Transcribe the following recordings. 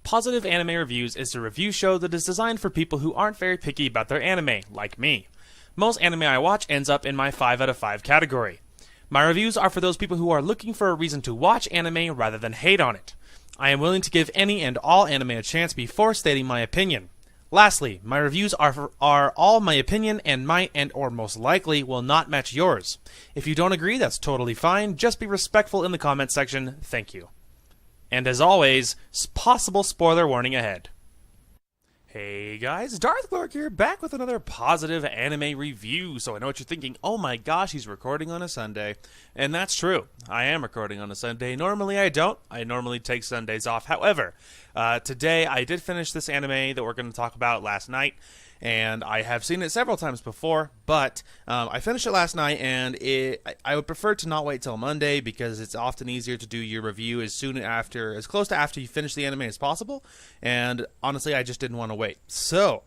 Positive Anime Reviews is a review show that is designed for people who aren't very picky about their anime, like me. Most anime I watch ends up in my 5 out of 5 category. My reviews are for those people who are looking for a reason to watch anime rather than hate on it. I am willing to give any and all anime a chance before stating my opinion. Lastly, my reviews are all my opinion and might and or most likely will not match yours. If you don't agree, that's totally fine. Just be respectful in the comment section. Thank you. And as always, possible spoiler warning ahead. Hey guys, Darth Glork here, back with another positive anime review. So I know what you're thinking, oh my gosh, he's recording on a Sunday. And that's true, I am recording on a Sunday. Normally I don't, I normally take Sundays off. However, today I did finish this anime that we're going to talk about last night. And I have seen it several times before, but I finished it last night, and I would prefer to not wait till Monday because it's often easier to do your review as close to after you finish the anime as possible. And honestly, I just didn't want to wait. So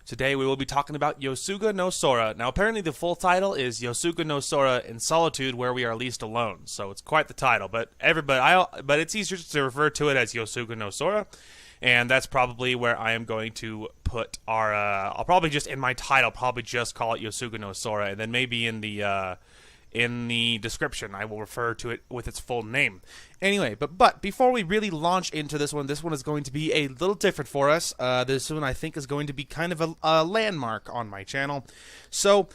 today we will be talking about Yosuga no Sora. Now, apparently the full title is Yosuga no Sora in Solitude, Where We Are Least Alone. So it's quite the title, but it's easier to refer to it as Yosuga no Sora. And that's probably where I am going to put our, I'll probably just, in my title, probably just call it Yosuga no Sora, and then maybe in the description I will refer to it with its full name. Anyway, but before we really launch into this one is going to be a little different for us. This one I think is going to be kind of a landmark on my channel. So,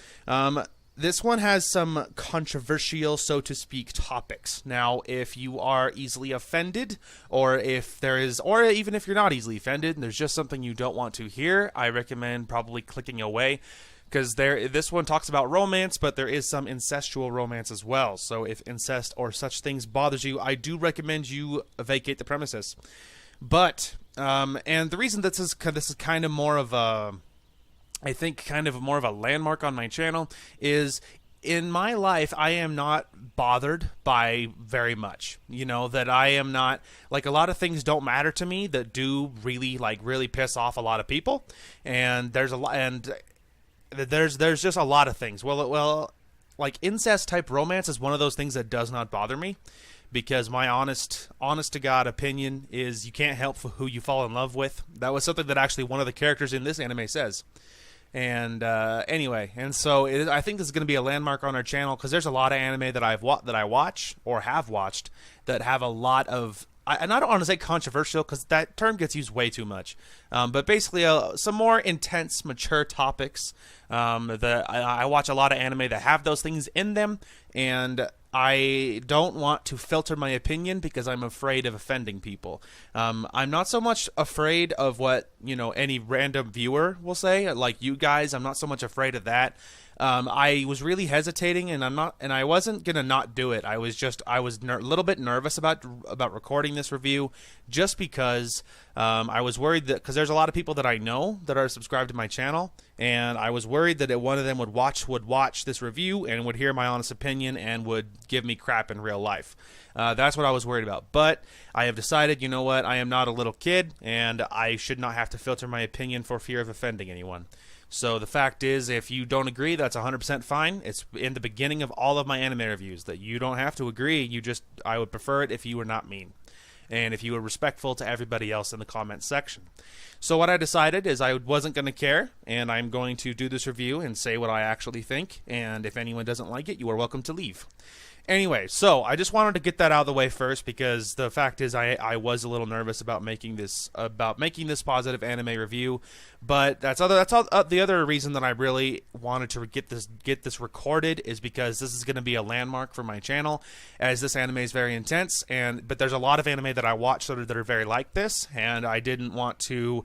this one has some controversial, so to speak, topics. Now, if you are easily offended, or even if you're not easily offended, and there's just something you don't want to hear, I recommend probably clicking away, because this one talks about romance, but there is some incestual romance as well. So if incest or such things bothers you, I do recommend you vacate the premises. But and the reason this is kind of more of a, I think kind of more of a landmark on my channel is in my life I am not bothered by very much. You know, that I am not, like, a lot of things don't matter to me that do really piss off a lot of people. And there's just a lot of things. Well, like incest type romance is one of those things that does not bother me. Because my honest to God opinion is you can't help who you fall in love with. That was something that actually one of the characters in this anime says. And anyway, and so I think this is going to be a landmark on our channel because there's a lot of anime that I watch or have watched that have a lot of, and I don't want to say controversial because that term gets used way too much, but basically some more intense, mature topics. I watch a lot of anime that have those things in them, and I don't want to filter my opinion because I'm afraid of offending people. I'm not so much afraid of what, any random viewer will say, like you guys. I'm not so much afraid of that. I was really hesitating, and I wasn't gonna not do it. I was a little bit nervous about recording this review, just because I was worried that, because there's a lot of people that I know that are subscribed to my channel, and I was worried that one of them would watch this review and would hear my honest opinion and would give me crap in real life. That's what I was worried about. But I have decided, you know what, I am not a little kid, and I should not have to filter my opinion for fear of offending anyone. So the fact is, if you don't agree, that's 100% fine. It's in the beginning of all of my anime reviews that you don't have to agree. I would prefer it if you were not mean, and if you were respectful to everybody else in the comment section. So what I decided is I wasn't going to care, and I'm going to do this review and say what I actually think, and if anyone doesn't like it, you are welcome to leave. Anyway, so I just wanted to get that out of the way first, because the fact is I was a little nervous about making this positive anime review, but that's the other reason that I really wanted to get this recorded is because this is going to be a landmark for my channel, as this anime is very intense, but there's a lot of anime that I watch that are very like this, and I didn't want to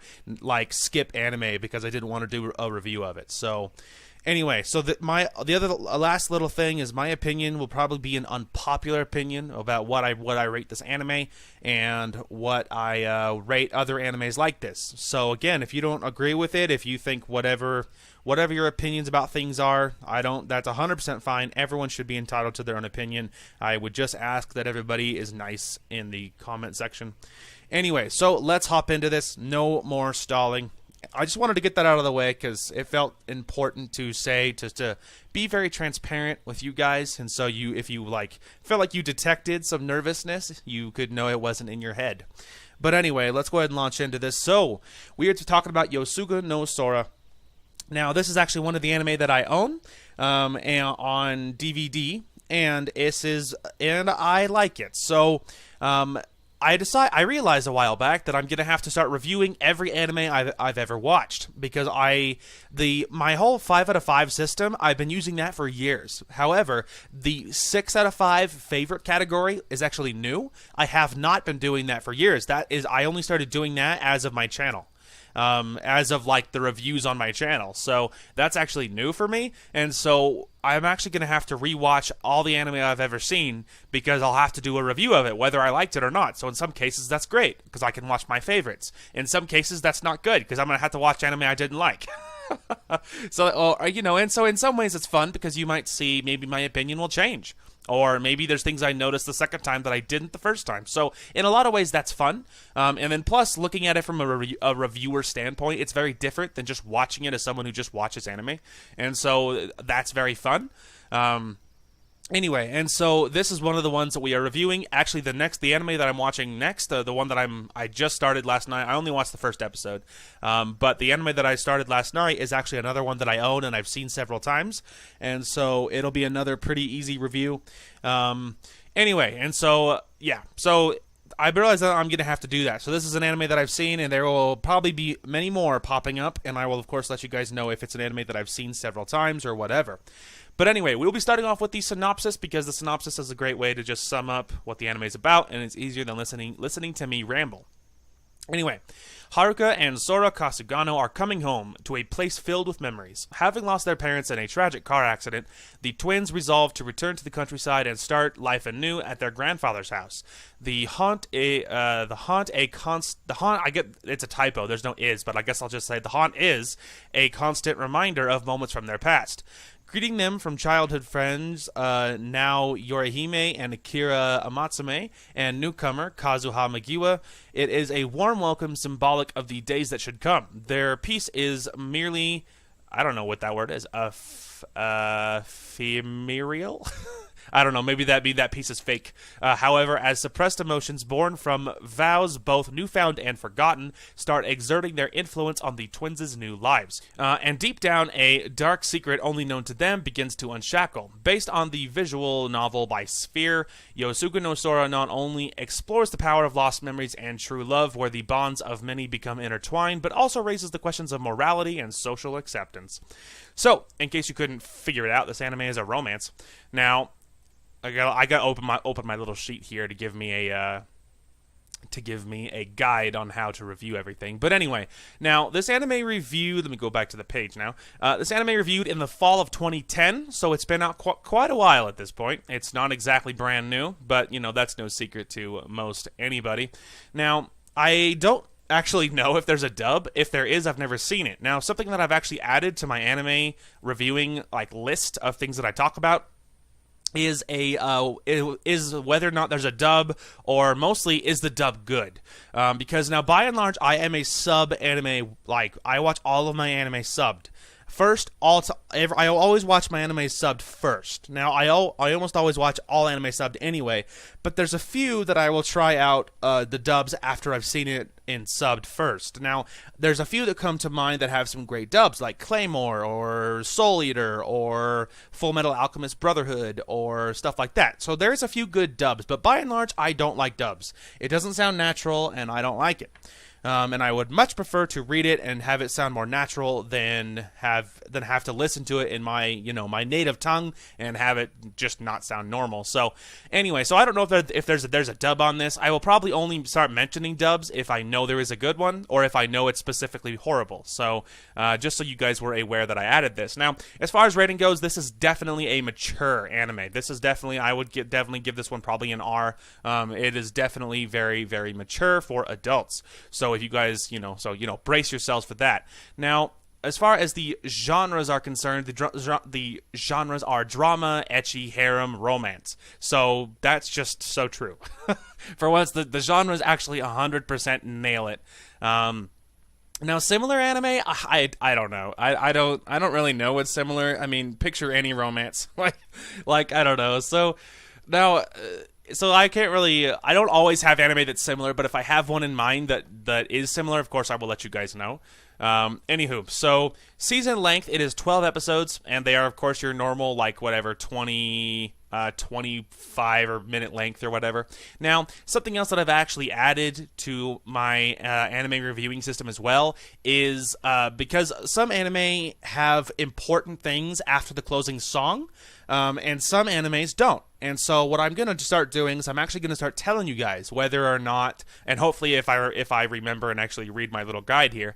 skip anime because I didn't want to do a review of it. So anyway, so the other last little thing is my opinion will probably be an unpopular opinion about what I rate this anime and what I rate other animes like this. So again, if you don't agree with it, if you think whatever your opinions about things are, that's 100% fine. Everyone should be entitled to their own opinion. I would just ask that everybody is nice in the comment section. Anyway, so let's hop into this. No more stalling. I just wanted to get that out of the way because it felt important to say, to be very transparent with you guys, and so if you felt like you detected some nervousness, you could know it wasn't in your head. But anyway, let's go ahead and launch into this. So, we are talking about Yosuga no Sora. Now, this is actually one of the anime that I own and on DVD, and I like it. So, I realized a while back that I'm gonna have to start reviewing every anime I've ever watched, because my whole 5 out of 5 system, I've been using that for years. However, the 6 out of 5 favorite category is actually new. I have not been doing that for years. I only started doing that as of my channel. As of like the reviews on my channel. So that's actually new for me, and so I'm actually going to have to rewatch all the anime I've ever seen, because I'll have to do a review of it, whether I liked it or not. So in some cases that's great, because I can watch my favorites. In some cases that's not good, because I'm going to have to watch anime I didn't like. So, and so in some ways it's fun, because you might see maybe my opinion will change. Or maybe there's things I noticed the second time that I didn't the first time. So in a lot of ways, that's fun. And then plus, looking at it from a reviewer standpoint, it's very different than just watching it as someone who just watches anime. And so that's very fun. Anyway, and so this is one of the ones that we are reviewing. Actually, the anime that I'm watching next, the one that I just started last night. I only watched the first episode, but the anime that I started last night is actually another one that I own and I've seen several times, and so it'll be another pretty easy review. Anyway, and so yeah, so I realize that I'm going to have to do that. So this is an anime that I've seen, and there will probably be many more popping up, and I will, of course, let you guys know if it's an anime that I've seen several times or whatever. But anyway, we'll be starting off with the synopsis, because the synopsis is a great way to just sum up what the anime is about, and it's easier than listening to me ramble. Anyway, Haruka and Sora Kasugano are coming home to a place filled with memories. Having lost their parents in a tragic car accident, the twins resolve to return to the countryside and start life anew at their grandfather's house. I get it's a typo, there's no is, but I guess I'll just say the haunt is a constant reminder of moments from their past. Greeting them from childhood friends, now Yorihime and Akira Amatsume, and newcomer Kazuha Magiwa, it is a warm welcome symbolic of the days that should come. Their piece is merely, I don't know what that word is, ephemeral? I don't know, maybe that piece is fake. However, as suppressed emotions born from vows both newfound and forgotten start exerting their influence on the twins' new lives. And deep down, a dark secret only known to them begins to unshackle. Based on the visual novel by Sphere, Yosuga no Sora not only explores the power of lost memories and true love, where the bonds of many become intertwined, but also raises the questions of morality and social acceptance. So, in case you couldn't figure it out, this anime is a romance. Now, I got to open my little sheet here to give me a guide on how to review everything. But anyway, now this anime reviewed. Let me go back to the page now. This anime reviewed in the fall of 2010, so it's been out quite a while at this point. It's not exactly brand new, but that's no secret to most anybody. Now, I don't actually know if there's a dub. If there is, I've never seen it. Now, something that I've actually added to my anime reviewing list of things that I talk about is whether or not there's a dub, or mostly is the dub good, because now by and large I am a sub anime, I watch all of my anime subbed first. I always watch my anime subbed first. Now I almost always watch all anime subbed anyway, but there's a few that I will try out the dubs after I've seen it in subbed first. Now there's a few that come to mind that have some great dubs, like Claymore or Soul Eater or Full Metal Alchemist Brotherhood or stuff like that. So there's a few good dubs, but by and large I don't like dubs. It doesn't sound natural and I don't like it. And I would much prefer to read it and have it sound more natural than have to listen to it in my my native tongue and have it just not sound normal. So anyway, so I don't know if there's a dub on this. I will probably only start mentioning dubs if I know there is a good one, or if I know it's specifically horrible. So just so you guys were aware that I added this. Now, as far as rating goes, this is definitely a mature anime. This is definitely, I would definitely give this one probably an R. It is definitely very, very mature for adults. So if you guys, brace yourselves for that. Now, as far as the genres are concerned, the genres are drama, ecchi, harem, romance. So that's just so true. For once, the genres actually 100% nail it. Now, similar anime, I don't know. I don't really know what's similar. I mean, picture any romance. like I don't know. So now, so I can't really. I don't always have anime that's similar, but if I have one in mind that is similar, of course I will let you guys know. Anywho, so season length, it is 12 episodes, and they are of course your normal, like, whatever, 25 or minute length or whatever. Now, something else that I've actually added to my anime reviewing system as well is because some anime have important things after the closing song, and some animes don't. And so what I'm going to start doing is I'm actually going to start telling you guys whether or not, and hopefully if I remember and actually read my little guide here,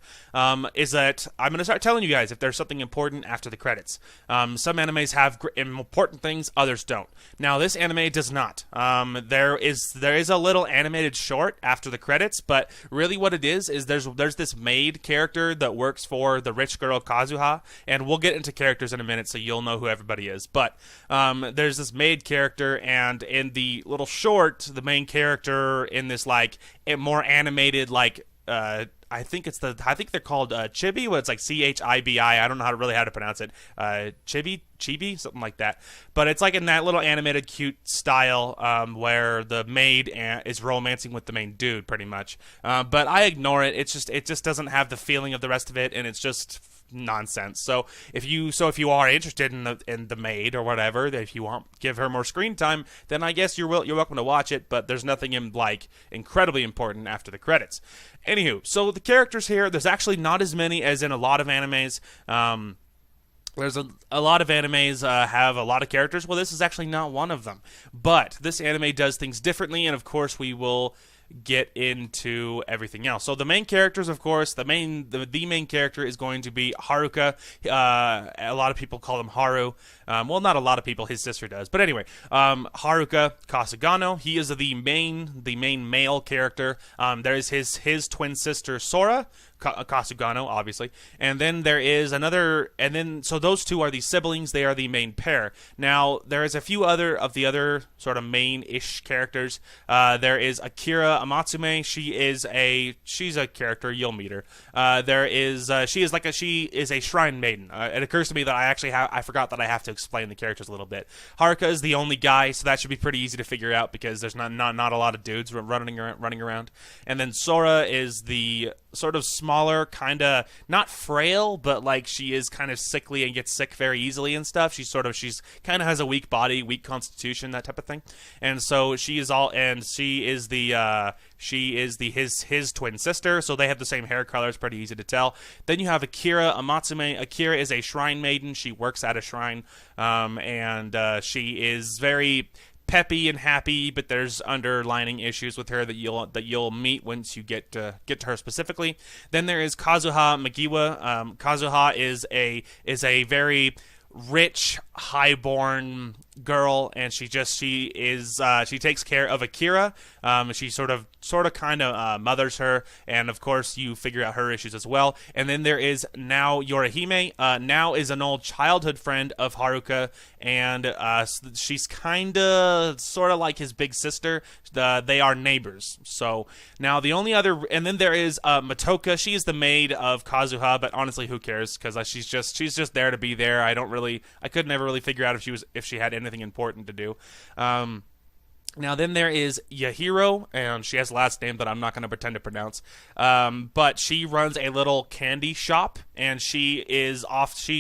is that I'm going to start telling you guys if there's something important after the credits. Some animes have important things, others don't. Now, this anime does not. There is a little animated short after the credits, but really what it is there's this maid character that works for the rich girl Kazuha, and we'll get into characters in a minute so you'll know who everybody is. But there's this maid character, and in the little short, the main character in this, like, more animated, like, I think they're called Chibi, but it's like Chibi. I don't know how to pronounce it. Chibi, something like that. But it's like in that little animated, cute style where the maid is romancing with the main dude, pretty much. But I ignore it. It just doesn't have the feeling of the rest of it, and it's just nonsense. So if you are interested in the maid or whatever, if you want give her more screen time, then I guess you're welcome to watch it. But there's nothing incredibly important after the credits. Anywho, so the characters here, there's actually not as many as in a lot of animes. There's a lot of animes have a lot of characters. Well, this is actually not one of them. But this anime does things differently, and of course we will get into everything else. So the main characters, of course, the main character is going to be Haruka. A lot of people call him Haru. Well, not a lot of people. His sister does. But anyway, Haruka Kasugano. He is the main male character. There is his twin sister Sora Kasugano, obviously, and then there is another, and then so those two are the siblings. They are the main pair. Now there is a few other sort of main-ish characters. There is Akira Amatsume. She's a character. You'll meet her. She is a shrine maiden. It occurs to me that I forgot that I have to explain the characters a little bit. Haruka is the only guy, so that should be pretty easy to figure out because there's not a lot of dudes running around. And then Sora is the sort of smaller, kind of not frail, but like she is kind of sickly and gets sick very easily and stuff. She's kind of has a weak body, weak constitution, that type of thing. And so she is his twin sister, so they have the same hair color. It's pretty easy to tell. Then you have Akira Amatsume. Akira is a shrine maiden. She works at a shrine, and she is very peppy and happy, but there's underlining issues with her that you'll meet once you get to her specifically. Then there is Kazuha Magiwa. Kazuha is a very rich, highborn girl, and she takes care of Akira. She sort of kind of mothers her, and of course you figure out her issues as well. And then there is Nao Yorihime. Nao is an old childhood friend of Haruka, and she's kind of sort of like his big sister. They are neighbors. So now the only other, and then there is Matoka. She is the maid of Kazuha, but honestly, who cares? Because she's just there to be there. I could never really figure out if she had anything important to do. Now then there is Yahiro, and she has a last name that I'm not going to pretend to pronounce. But she runs a little candy shop, and she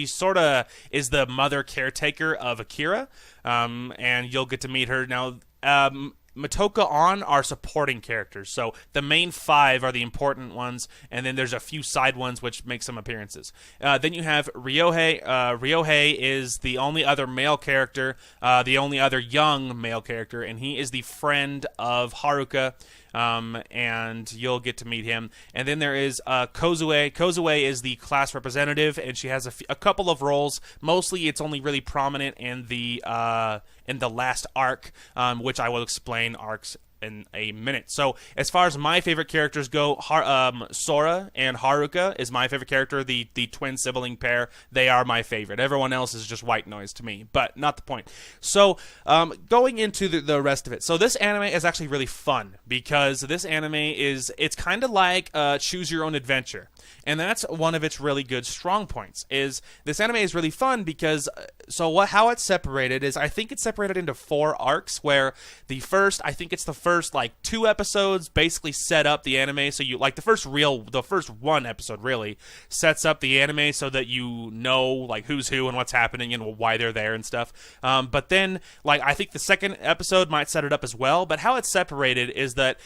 sort of is the mother caretaker of Akira. And you'll get to meet her now. Matoka are supporting characters, so the main 5 are the important ones, and then there's a few side ones which make some appearances. Then you have Ryohei. Ryohei is the only other male character, the only other young male character, and he is the friend of Haruka. And you'll get to meet him. And then there is Kozue. Kozue is the class representative, and she has a couple of roles. Mostly, it's only really prominent in the last arc, which I will explain arcs in a minute. So as far as my favorite characters go, Sora and Haruka is my favorite character. The twin sibling pair, they are my favorite. Everyone else is just white noise to me, but not the point. So going into the rest of it. So this anime is actually really fun because this anime it's kind of like Choose Your Own Adventure. And that's one of its really good strong points. Is this anime is really fun because how it's separated is, I think it's separated into 4 arcs, where the first like 2 episodes basically set up the anime, so you like the first 1 episode really sets up the anime so that you know like who's who and what's happening and why they're there and stuff. But then like I think the second episode might set it up as well, but how it's separated is that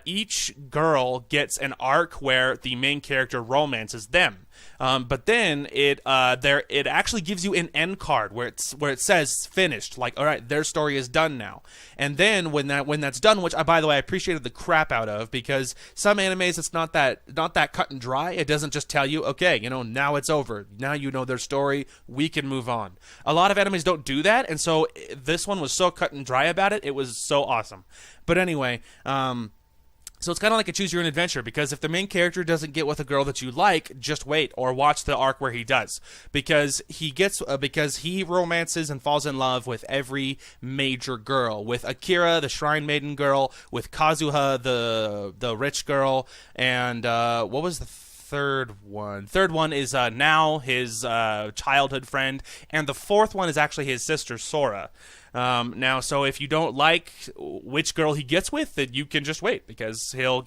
each girl gets an arc where the main character romances them. But then it actually gives you an end card where it says finished, like, all right, their story is done now. And then when that's done, which by the way I appreciated the crap out of, because some animes it's not that cut and dry. It doesn't just tell you, okay, now it's over. Now you know their story. We can move on. A lot of animes don't do that, and so this one was so cut and dry about it. It was so awesome. But anyway, so it's kind of like a choose your own adventure, because if the main character doesn't get with a girl that you like, just wait or watch the arc where he does, because he romances and falls in love with every major girl, with Akira, the Shrine Maiden girl, with Kazuha, the rich girl, and what was the third one? Third one is now his childhood friend, and the fourth one is actually his sister Sora. Now, so if you don't like which girl he gets with, then you can just wait, because he'll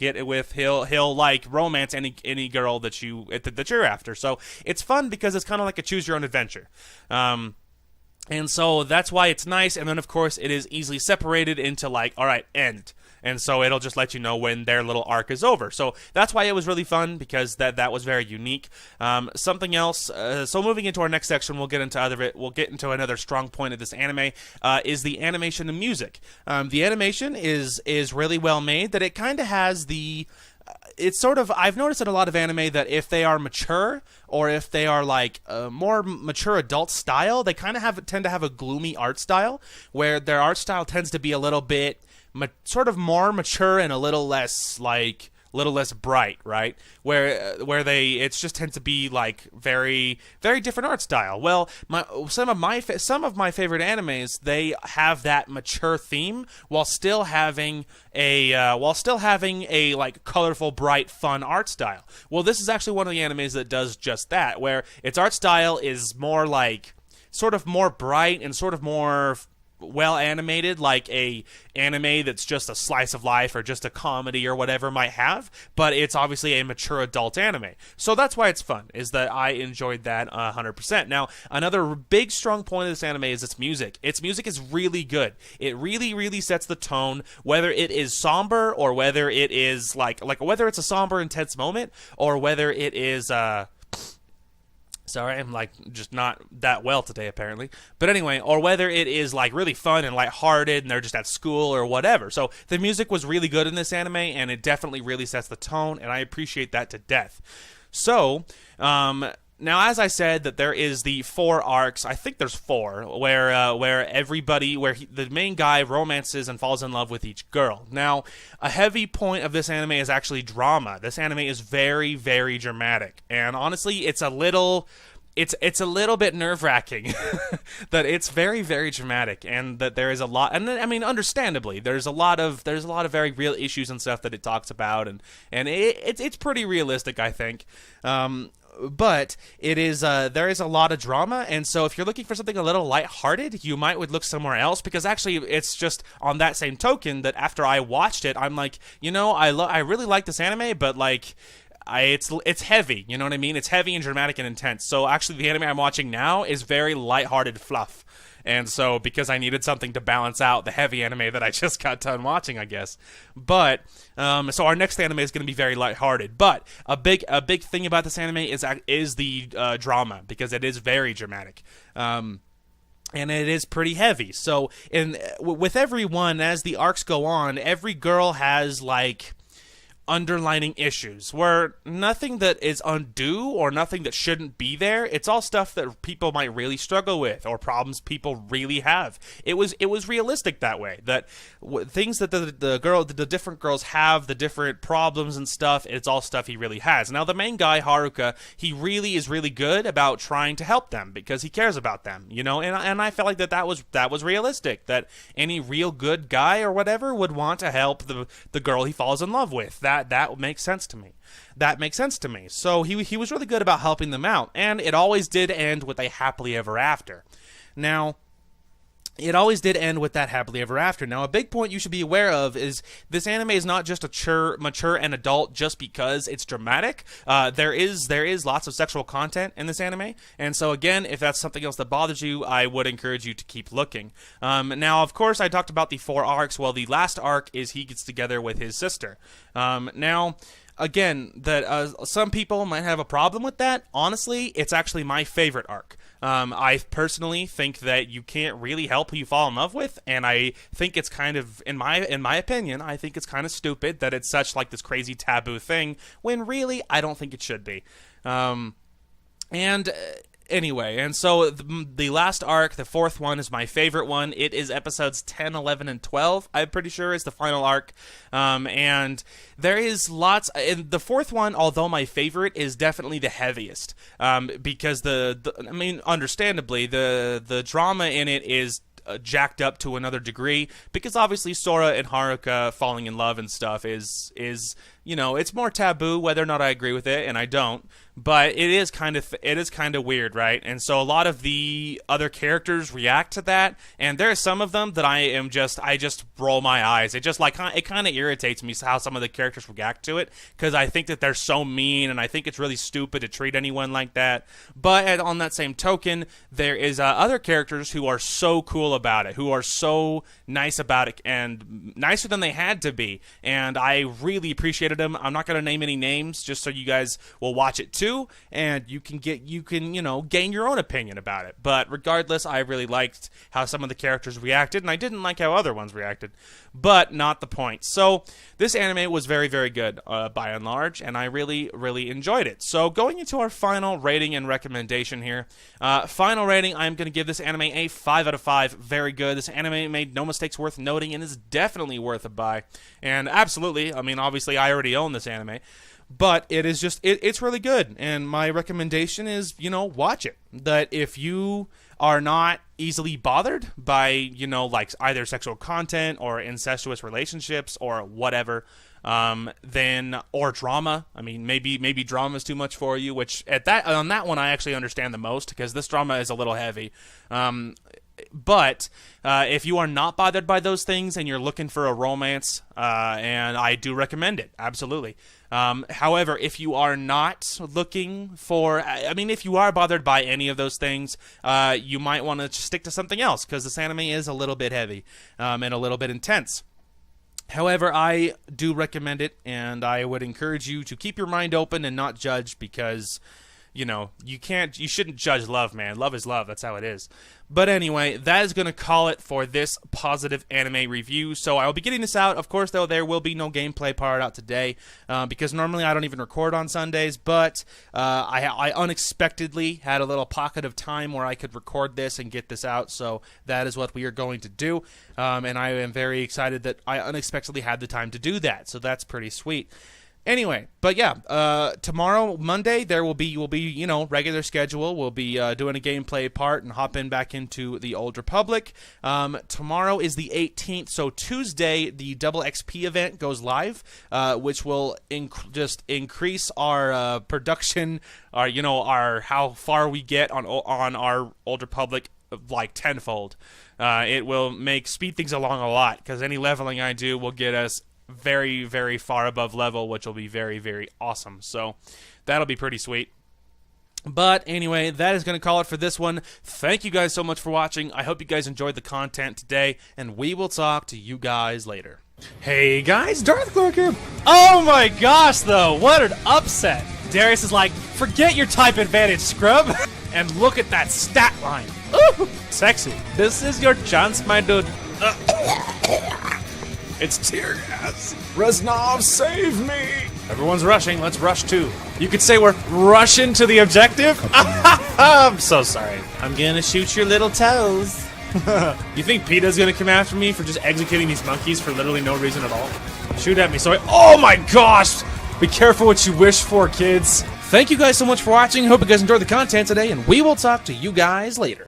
like romance any girl that you're after. So it's fun because it's kind of like a choose your own adventure. And so that's why it's nice. And then of course it is easily separated into like, all right, end. And so it'll just let you know when their little arc is over. So that's why it was really fun, because that was very unique. Something else. So moving into our next section, we'll get into another strong point of this anime. Is the animation and music. The animation is really well made. That it kind of has the. It's sort of, I've noticed in a lot of anime that if they are mature, or if they are like more mature adult style, they kind of tend to have a gloomy art style, where their art style tends to be a little bit sort of more mature and a little less bright, right? Where it just tends to be like very, very different art style. Well, some of my favorite animes, they have that mature theme while still having a like colorful, bright, fun art style. Well, this is actually one of the animes that does just that, where its art style is more like sort of more bright and sort of more well animated, like a anime that's just a slice of life or just a comedy or whatever might have, but it's obviously a mature adult anime. So that's why it's fun, is that I enjoyed that 100%. Now, another big strong point of this anime is its music. Its music is really good. It really, really sets the tone, whether it is somber or whether it is like whether it's a somber, intense moment, or whether it is sorry, I'm like just not that well today apparently. But anyway, or whether it is like really fun and lighthearted and they're just at school or whatever. So the music was really good in this anime, and it definitely really sets the tone, and I appreciate that to death. So, now, as I said, that there is the 4 arcs. I think there's 4 where the main guy romances and falls in love with each girl. Now, a heavy point of this anime is actually drama. This anime is very, very dramatic, and honestly, it's a little bit nerve-wracking that it's very, very dramatic, and that there is a lot. And I mean, understandably, there's a lot of very real issues and stuff that it talks about, and it's pretty realistic, I think. But it is there is a lot of drama, and so if you're looking for something a little lighthearted, you would look somewhere else, because actually it's just on that same token that after I watched it, I'm like, I really like this anime, but like it's heavy, you know what I mean? It's heavy and dramatic and intense. So actually the anime I'm watching now is very lighthearted fluff. And so, because I needed something to balance out the heavy anime that I just got done watching, I guess. But so our next anime is going to be very lighthearted. But a big thing about this anime is the drama, because it is very dramatic. And it is pretty heavy. So with everyone, as the arcs go on, every girl has like underlining issues, where nothing that is undue or nothing that shouldn't be there. It's all stuff that people might really struggle with, or problems people really have. It was realistic that way, that things that the different girls have, the different problems and stuff, it's all stuff he really has. Now, the main guy, Haruka, he really is really good about trying to help them, because he cares about them, and I felt like that was realistic, that any real good guy or whatever would want to help the girl he falls in love with. that makes sense to me. That makes sense to me. So he was really good about helping them out, and it always did end with a happily ever after. Now, it always did end with that happily ever after. Now, a big point you should be aware of is this anime is not just mature and adult just because it's dramatic. There is lots of sexual content in this anime, and so again, if that's something else that bothers you, I would encourage you to keep looking. Now, of course, I talked about the 4 arcs. Well, the last arc is he gets together with his sister. Now, again, that some people might have a problem with that. Honestly, it's actually my favorite arc. I personally think that you can't really help who you fall in love with, and I think it's kind of, in my opinion, I think it's kind of stupid that it's such like this crazy taboo thing when really I don't think it should be. Anyway, and so the last arc, the 4th one, is my favorite one. It is episodes 10, 11, and 12, I'm pretty sure, is the final arc. And there is lots... And the 4th one, although my favorite, is definitely the heaviest. Because I mean, understandably, the drama in it is jacked up to another degree, because obviously Sora and Haruka falling in love and stuff is you know, it's more taboo, whether or not I agree with it, and I don't, but it is kind of weird, right? And so a lot of the other characters react to that, and there are some of them that I just roll my eyes. It just it kind of irritates me how some of the characters react to it, because I think that they're so mean, and I think it's really stupid to treat anyone like that. But on that same token, there is other characters who are so cool about it, who are so nice about it, and nicer than they had to be, and I really appreciated them. I'm not going to name any names, just so you guys will watch it too, and you can you know, gain your own opinion about it. But regardless, I really liked how some of the characters reacted, and I didn't like how other ones reacted, but not the point. So this anime was very, very good by and large, and I really, really enjoyed it. So going into our final rating and recommendation here, final rating, I'm going to give this anime a 5 out of 5. Very good. This anime made no mistakes worth noting, and is definitely worth a buy. And absolutely, I mean, obviously I already own this anime, but it is just, it's really good, and my recommendation is, you know, watch it. That if you are not easily bothered by, you know, like either sexual content or incestuous relationships or whatever, then, or drama. I mean, maybe drama is too much for you, which on that one I actually understand the most, because this drama is a little heavy. But if you are not bothered by those things and you're looking for a romance, and I do recommend it, absolutely. However, if you are not looking for, I mean, if you are bothered by any of those things, you might want to stick to something else, because this anime is a little bit heavy and a little bit intense. However, I do recommend it, and I would encourage you to keep your mind open and not judge, because, you know, you shouldn't judge love, man. Love is love. That's how it is. But anyway, that is going to call it for this positive anime review. So I will be getting this out. Of course, though, there will be no gameplay part out today, because normally I don't even record on Sundays, but I unexpectedly had a little pocket of time where I could record this and get this out, so that is what we are going to do. And I am very excited that I unexpectedly had the time to do that, so that's pretty sweet. Anyway, but yeah, tomorrow, Monday, we'll be, you know, regular schedule. We'll be doing a gameplay part and hopping back into the Old Republic. Tomorrow is the 18th, so Tuesday, the Double XP event goes live, which will just increase our production, our how far we get on our Old Republic, like tenfold. It will speed things along a lot, because any leveling I do will get us very, very far above level, which will be very, very awesome. So that'll be pretty sweet. But anyway, that is going to call it for this one. Thank you guys so much for watching. I hope you guys enjoyed the content today, and we will talk to you guys later. Hey guys, Darth Clark here. Oh my gosh, though, what an upset. Darius is like, forget your type advantage, scrub. And look at that stat line. Ooh, sexy. This is your chance, my dude. It's tear gas. Reznov, save me! Everyone's rushing. Let's rush too. You could say we're rushing to the objective. I'm so sorry. I'm gonna shoot your little toes. You think PETA's gonna come after me for just executing these monkeys for literally no reason at all? Shoot at me. So oh my gosh! Be careful what you wish for, kids. Thank you guys so much for watching. Hope you guys enjoyed the content today, and we will talk to you guys later.